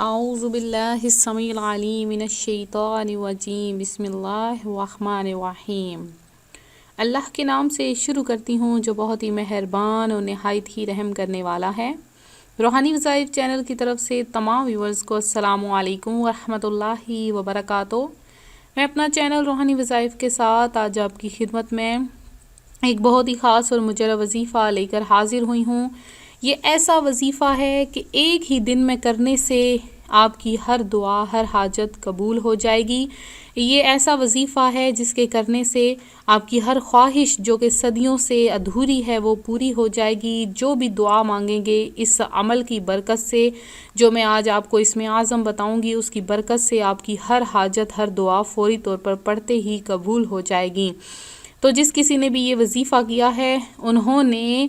اعوذ باللہ السمیع العلیم من الشیطان الرجیم بسم اللہ الرحمن الرحیم۔ اللہ کے نام سے شروع کرتی ہوں جو بہت ہی مہربان اور نہایت ہی رحم کرنے والا ہے۔ روحانی وظائف چینل کی طرف سے تمام ویورز کو السلام علیکم ورحمۃ اللہ وبرکاتہ۔ میں اپنا چینل روحانی وظائف کے ساتھ آج آپ کی خدمت میں ایک بہت ہی خاص اور مجرب وظیفہ لے کر حاضر ہوئی ہوں۔ یہ ایسا وظیفہ ہے کہ ایک ہی دن میں کرنے سے آپ کی ہر دعا ہر حاجت قبول ہو جائے گی۔ یہ ایسا وظیفہ ہے جس کے کرنے سے آپ کی ہر خواہش جو کہ صدیوں سے ادھوری ہے وہ پوری ہو جائے گی۔ جو بھی دعا مانگیں گے اس عمل کی برکت سے، جو میں آج آپ کو اسم اعظم بتاؤں گی، اس کی برکت سے آپ کی ہر حاجت ہر دعا فوری طور پر پڑھتے ہی قبول ہو جائے گی۔ تو جس کسی نے بھی یہ وظیفہ کیا ہے انہوں نے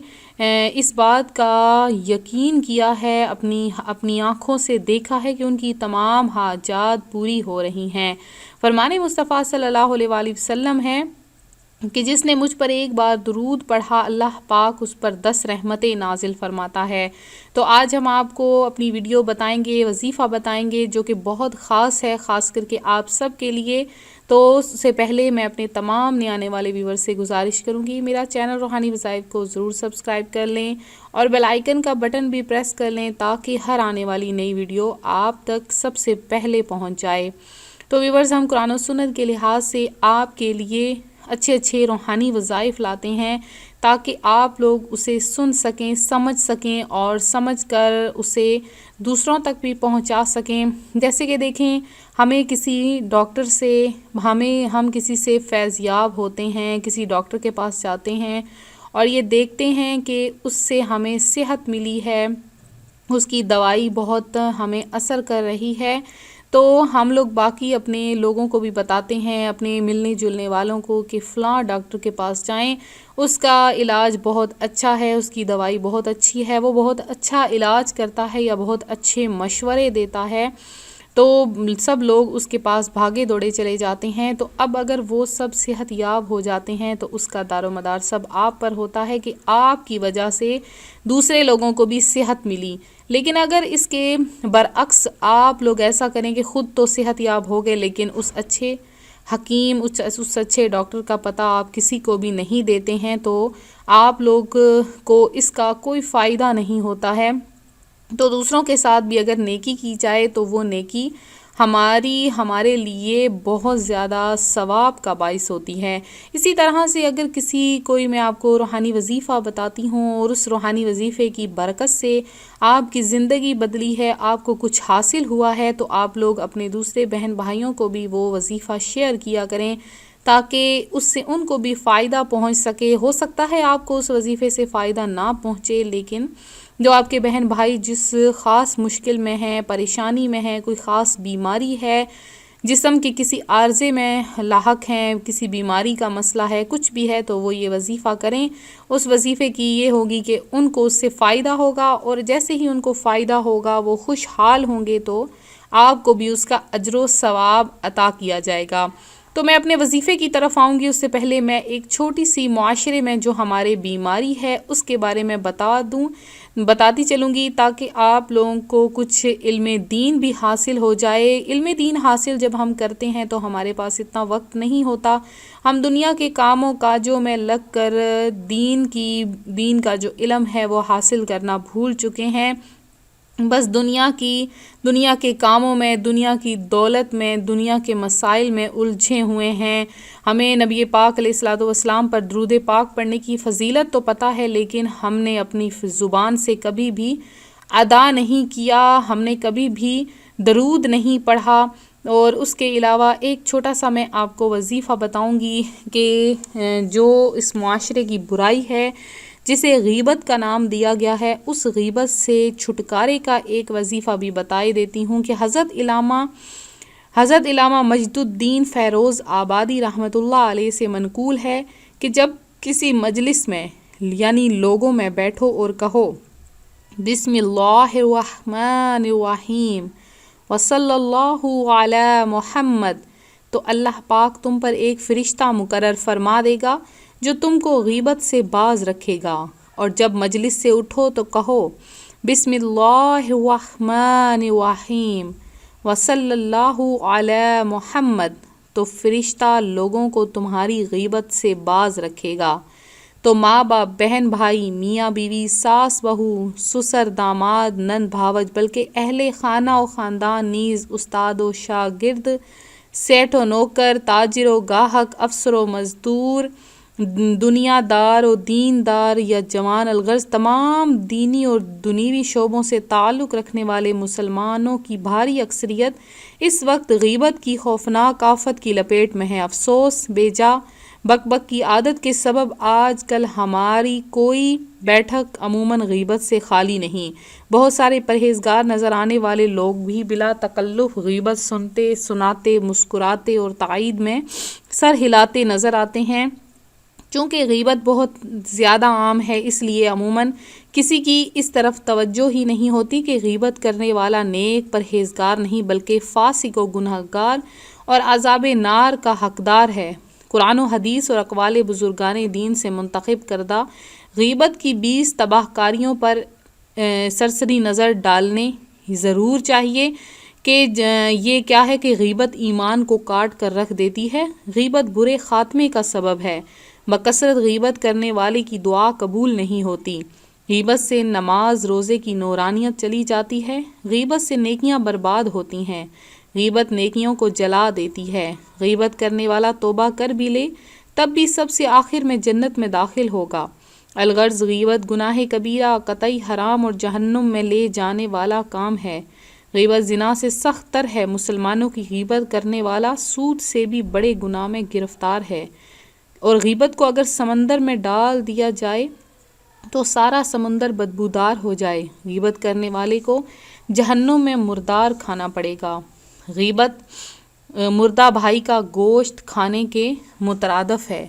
اس بات کا یقین کیا ہے، اپنی آنکھوں سے دیکھا ہے کہ ان کی تمام حاجات پوری ہو رہی ہیں۔ فرمان مصطفیٰ صلی اللہ علیہ وآلہ وسلم ہے کہ جس نے مجھ پر ایک بار درود پڑھا اللہ پاک اس پر 10 رحمتیں نازل فرماتا ہے۔ تو آج ہم آپ کو اپنی ویڈیو بتائیں گے، وظیفہ بتائیں گے جو کہ بہت خاص ہے، خاص کر کے آپ سب کے لیے۔ تو اس سے پہلے میں اپنے تمام نئے آنے والے ویور سے گزارش کروں گی میرا چینل روحانی وظائف کو ضرور سبسکرائب کر لیں اور بیل آئیکن کا بٹن بھی پریس کر لیں تاکہ ہر آنے والی نئی ویڈیو آپ تک سب سے پہلے پہنچ جائے۔ تو ویورز، ہم قرآن و سنت کے لحاظ سے آپ کے لیے اچھے روحانی وظائف لاتے ہیں تاکہ آپ لوگ اسے سن سکیں، سمجھ سکیں اور سمجھ کر اسے دوسروں تک بھی پہنچا سکیں۔ جیسے کہ دیکھیں، ہمیں کسی ڈاکٹر سے ہم کسی سے فیض یاب ہوتے ہیں، کسی ڈاکٹر کے پاس جاتے ہیں اور یہ دیکھتے ہیں کہ اس سے ہمیں صحت ملی ہے، اس کی دوائی بہت ہمیں اثر کر رہی ہے، تو ہم لوگ باقی اپنے لوگوں کو بھی بتاتے ہیں، اپنے ملنے جلنے والوں کو، کہ فلاں ڈاکٹر کے پاس جائیں، اس کا علاج بہت اچھا ہے، اس کی دوائی بہت اچھی ہے، وہ بہت اچھا علاج کرتا ہے یا بہت اچھے مشورے دیتا ہے۔ تو سب لوگ اس کے پاس بھاگے دوڑے چلے جاتے ہیں۔ تو اب اگر وہ سب صحت یاب ہو جاتے ہیں تو اس کا دار و مدار سب آپ پر ہوتا ہے کہ آپ کی وجہ سے دوسرے لوگوں کو بھی صحت ملی۔ لیکن اگر اس کے برعکس آپ لوگ ایسا کریں کہ خود تو صحت یاب ہو گئے لیکن اس اچھے حکیم، اس اچھے ڈاکٹر کا پتہ آپ کسی کو بھی نہیں دیتے ہیں تو آپ لوگ کو اس کا کوئی فائدہ نہیں ہوتا ہے۔ تو دوسروں کے ساتھ بھی اگر نیکی کی جائے تو وہ نیکی ہمارے لیے بہت زیادہ ثواب کا باعث ہوتی ہے۔ اسی طرح سے اگر کوئی میں آپ کو روحانی وظیفہ بتاتی ہوں اور اس روحانی وظیفے کی برکت سے آپ کی زندگی بدلی ہے، آپ کو کچھ حاصل ہوا ہے، تو آپ لوگ اپنے دوسرے بہن بھائیوں کو بھی وہ وظیفہ شیئر کیا کریں تاکہ اس سے ان کو بھی فائدہ پہنچ سکے۔ ہو سکتا ہے آپ کو اس وظیفے سے فائدہ نہ پہنچے، لیکن جو آپ کے بہن بھائی جس خاص مشکل میں ہیں، پریشانی میں ہیں، کوئی خاص بیماری ہے، جسم کے کسی عارضے میں لاحق ہیں، کسی بیماری کا مسئلہ ہے، کچھ بھی ہے، تو وہ یہ وظیفہ کریں۔ اس وظیفے کی یہ ہوگی کہ ان کو اس سے فائدہ ہوگا اور جیسے ہی ان کو فائدہ ہوگا وہ خوشحال ہوں گے تو آپ کو بھی اس کا اجر و ثواب عطا کیا جائے گا۔ تو میں اپنے وظیفے کی طرف آؤں گی، اس سے پہلے میں ایک چھوٹی سی معاشرے میں جو ہمارے بیماری ہے اس کے بارے میں بتاتی چلوں گی تاکہ آپ لوگوں کو کچھ علم دین بھی حاصل ہو جائے۔ علم دین حاصل جب ہم کرتے ہیں تو ہمارے پاس اتنا وقت نہیں ہوتا، ہم دنیا کے کاموں کاجوں میں لگ کر دین کا جو علم ہے وہ حاصل کرنا بھول چکے ہیں۔ بس دنیا کے کاموں میں، دنیا کی دولت میں، دنیا کے مسائل میں الجھے ہوئے ہیں۔ ہمیں نبی پاک علیہ الصلوۃ والسلام پر درود پاک پڑھنے کی فضیلت تو پتہ ہے، لیکن ہم نے اپنی زبان سے کبھی بھی ادا نہیں کیا، ہم نے کبھی بھی درود نہیں پڑھا۔ اور اس کے علاوہ ایک چھوٹا سا میں آپ کو وظیفہ بتاؤں گی کہ جو اس معاشرے کی برائی ہے جسے غیبت کا نام دیا گیا ہے، اس غیبت سے چھٹکارے کا ایک وظیفہ بھی بتائی دیتی ہوں کہ حضرت علامہ مجد الدین فیروز آبادی رحمۃ اللہ علیہ سے منقول ہے کہ جب کسی مجلس میں یعنی لوگوں میں بیٹھو اور کہو بسم اللہ الرحمن الرحیم وصلی اللہ علی محمد، تو اللہ پاک تم پر ایک فرشتہ مقرر فرما دے گا جو تم کو غیبت سے باز رکھے گا۔ اور جب مجلس سے اٹھو تو کہو بسم اللہ الرحمن الرحیم وصلی اللہ علی محمد، تو فرشتہ لوگوں کو تمہاری غیبت سے باز رکھے گا۔ تو ماں باپ، بہن بھائی، میاں بیوی، ساس بہو، سسر داماد، نند بھاوج، بلکہ اہل خانہ و خاندان نیز، استاد و شاگرد، سیٹ و نوکر، تاجر و گاہک، افسر و مزدور، دنیا دار و دین دار یا جوان الغرض تمام دینی اور دنیوی شعبوں سے تعلق رکھنے والے مسلمانوں کی بھاری اکثریت اس وقت غیبت کی خوفناک آفت کی لپیٹ میں ہے۔ افسوس، بے جا بک بک کی عادت کے سبب آج کل ہماری کوئی بیٹھک عموماً غیبت سے خالی نہیں۔ بہت سارے پرہیزگار نظر آنے والے لوگ بھی بلا تکلف غیبت سنتے، سناتے، مسکراتے اور تائید میں سر ہلاتے نظر آتے ہیں۔ چونکہ غیبت بہت زیادہ عام ہے، اس لیے عموماً کسی کی اس طرف توجہ ہی نہیں ہوتی کہ غیبت کرنے والا نیک پرہیزگار نہیں بلکہ فاسق و گنہگار اور عذاب نار کا حقدار ہے۔ قرآن و حدیث اور اقوال بزرگان دین سے منتخب کردہ غیبت کی 20 تباہ کاریوں پر سرسری نظر ڈالنے ضرور چاہیے کہ یہ کیا ہے کہ غیبت ایمان کو کاٹ کر رکھ دیتی ہے، غیبت برے خاتمے کا سبب ہے، بکثرت غیبت کرنے والے کی دعا قبول نہیں ہوتی، غیبت سے نماز روزے کی نورانیت چلی جاتی ہے، غیبت سے نیکیاں برباد ہوتی ہیں، غیبت نیکیوں کو جلا دیتی ہے، غیبت کرنے والا توبہ کر بھی لے تب بھی سب سے آخر میں جنت میں داخل ہوگا۔ الغرض غیبت گناہ کبیرہ، قطعی حرام اور جہنم میں لے جانے والا کام ہے۔ غیبت زنا سے سخت تر ہے۔ مسلمانوں کی غیبت کرنے والا سود سے بھی بڑے گناہ میں گرفتار ہے، اور غیبت کو اگر سمندر میں ڈال دیا جائے تو سارا سمندر بدبودار ہو جائے۔ غیبت کرنے والے کو جہنم میں مردار کھانا پڑے گا۔ غیبت مردہ بھائی کا گوشت کھانے کے مترادف ہے۔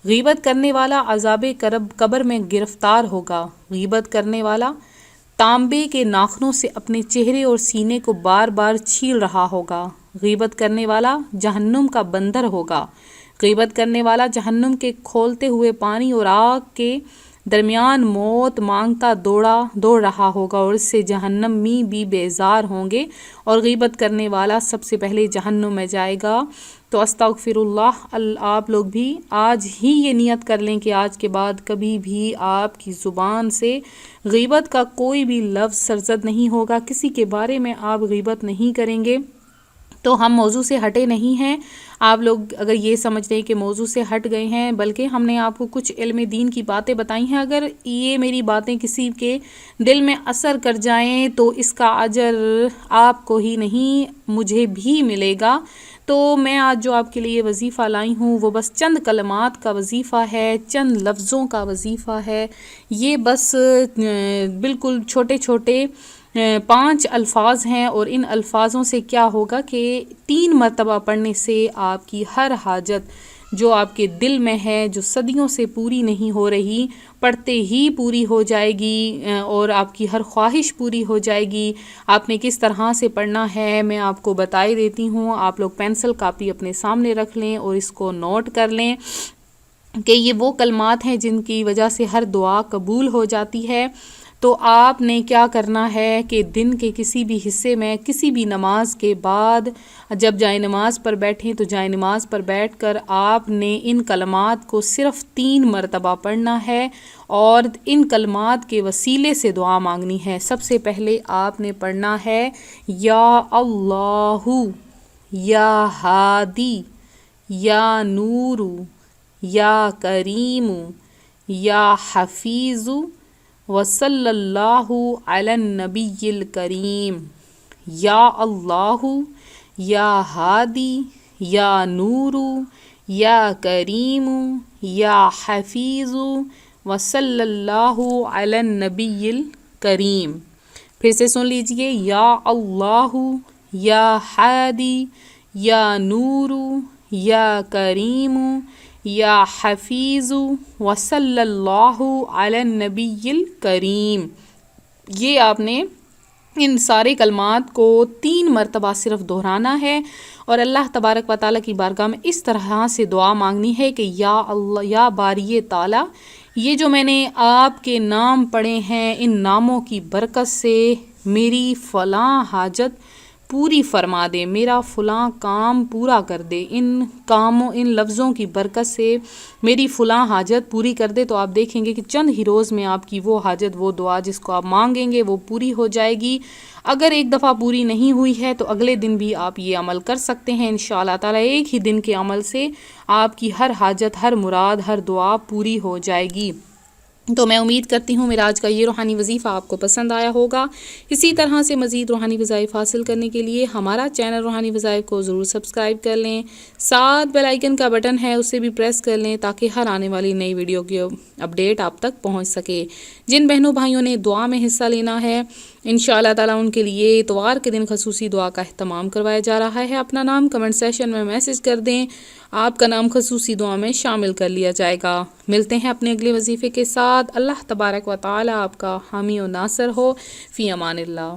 غیبت کرنے والا عذاب قبر میں گرفتار ہوگا۔ غیبت کرنے والا تانبے کے ناخنوں سے اپنے چہرے اور سینے کو بار بار چھیل رہا ہوگا۔ غیبت کرنے والا جہنم کا بندر ہوگا۔ غیبت کرنے والا جہنم کے کھولتے ہوئے پانی اور آگ کے درمیان موت مانگتا دوڑ رہا ہوگا، اور اس سے جہنمی بھی بیزار ہوں گے، اور غیبت کرنے والا سب سے پہلے جہنم میں جائے گا۔ تو استغفر اللہ، آپ لوگ بھی آج ہی یہ نیت کر لیں کہ آج کے بعد کبھی بھی آپ کی زبان سے غیبت کا کوئی بھی لفظ سرزد نہیں ہوگا، کسی کے بارے میں آپ غیبت نہیں کریں گے۔ تو ہم موضوع سے ہٹے نہیں ہیں، آپ لوگ اگر یہ سمجھ رہے ہیں کہ موضوع سے ہٹ گئے ہیں، بلکہ ہم نے آپ کو کچھ علم دین کی باتیں بتائی ہیں، اگر یہ میری باتیں کسی کے دل میں اثر کر جائیں تو اس کا اجر آپ کو ہی نہیں مجھے بھی ملے گا۔ تو میں آج جو آپ کے لیے وظیفہ لائی ہوں وہ بس چند کلمات کا وظیفہ ہے، چند لفظوں کا وظیفہ ہے، یہ بس بالکل چھوٹے چھوٹے 5 الفاظ ہیں، اور ان الفاظوں سے کیا ہوگا کہ 3 مرتبہ پڑھنے سے آپ کی ہر حاجت جو آپ کے دل میں ہے، جو صدیوں سے پوری نہیں ہو رہی، پڑھتے ہی پوری ہو جائے گی، اور آپ کی ہر خواہش پوری ہو جائے گی۔ آپ نے کس طرح سے پڑھنا ہے میں آپ کو بتائی دیتی ہوں، آپ لوگ پینسل کاپی اپنے سامنے رکھ لیں اور اس کو نوٹ کر لیں کہ یہ وہ کلمات ہیں جن کی وجہ سے ہر دعا قبول ہو جاتی ہے۔ تو آپ نے کیا کرنا ہے کہ دن کے کسی بھی حصے میں، کسی بھی نماز کے بعد جب جائے نماز پر بیٹھیں تو جائے نماز پر بیٹھ کر آپ نے ان کلمات کو صرف 3 مرتبہ پڑھنا ہے، اور ان کلمات کے وسیلے سے دعا مانگنی ہے۔ سب سے پہلے آپ نے پڑھنا ہے یا اللہ، یا ہادی، یا نور، یا کریم، یا حفیظ، وصلی اللہ علی النبی الکریم۔ یا اللہ، یا ہادی، یا نور، یا کریم، یا حفیظ، وصلی اللہ علی النبی الکریم۔ پھر سے سن لیجئے، یا اللہ، یا ہادی، یا نور، یا کریم، یا حفیظ، وصلی اللہ علی النبی الکریم۔ یہ آپ نے ان سارے کلمات کو 3 مرتبہ صرف دہرانا ہے، اور اللہ تبارک و تعالیٰ کی بارگاہ میں اس طرح سے دعا مانگنی ہے کہ یا اللہ، یا باری تعالیٰ، یہ جو میں نے آپ کے نام پڑھے ہیں، ان ناموں کی برکت سے میری فلاں حاجت پوری فرما دے، میرا فلاں کام پورا کر دے، ان لفظوں کی برکت سے میری فلاں حاجت پوری کر دے، تو آپ دیکھیں گے کہ چند ہی روز میں آپ کی وہ حاجت، وہ دعا جس کو آپ مانگیں گے وہ پوری ہو جائے گی۔ اگر ایک دفعہ پوری نہیں ہوئی ہے تو اگلے دن بھی آپ یہ عمل کر سکتے ہیں، انشاءاللہ تعالیٰ ایک ہی دن کے عمل سے آپ کی ہر حاجت، ہر مراد، ہر دعا پوری ہو جائے گی۔ تو میں امید کرتی ہوں میرا آج کا یہ روحانی وظیفہ آپ کو پسند آیا ہوگا۔ اسی طرح سے مزید روحانی وظائف حاصل کرنے کے لیے ہمارا چینل روحانی وظائف کو ضرور سبسکرائب کر لیں، ساتھ بیل آئیکن کا بٹن ہے اسے بھی پریس کر لیں تاکہ ہر آنے والی نئی ویڈیو کی اپڈیٹ آپ تک پہنچ سکے۔ جن بہنوں بھائیوں نے دعا میں حصہ لینا ہے، انشاءاللہ تعالیٰ ان کے لیے اتوار کے دن خصوصی دعا کا اہتمام کروایا جا رہا ہے۔ اپنا نام کمنٹ سیشن میں میسج کر دیں، آپ کا نام خصوصی دعا میں شامل کر لیا جائے گا۔ ملتے ہیں اپنے اگلے وظیفے کے ساتھ۔ اللہ تبارک و تعالیٰ آپ کا حامی و ناصر ہو۔ فی امان اللہ۔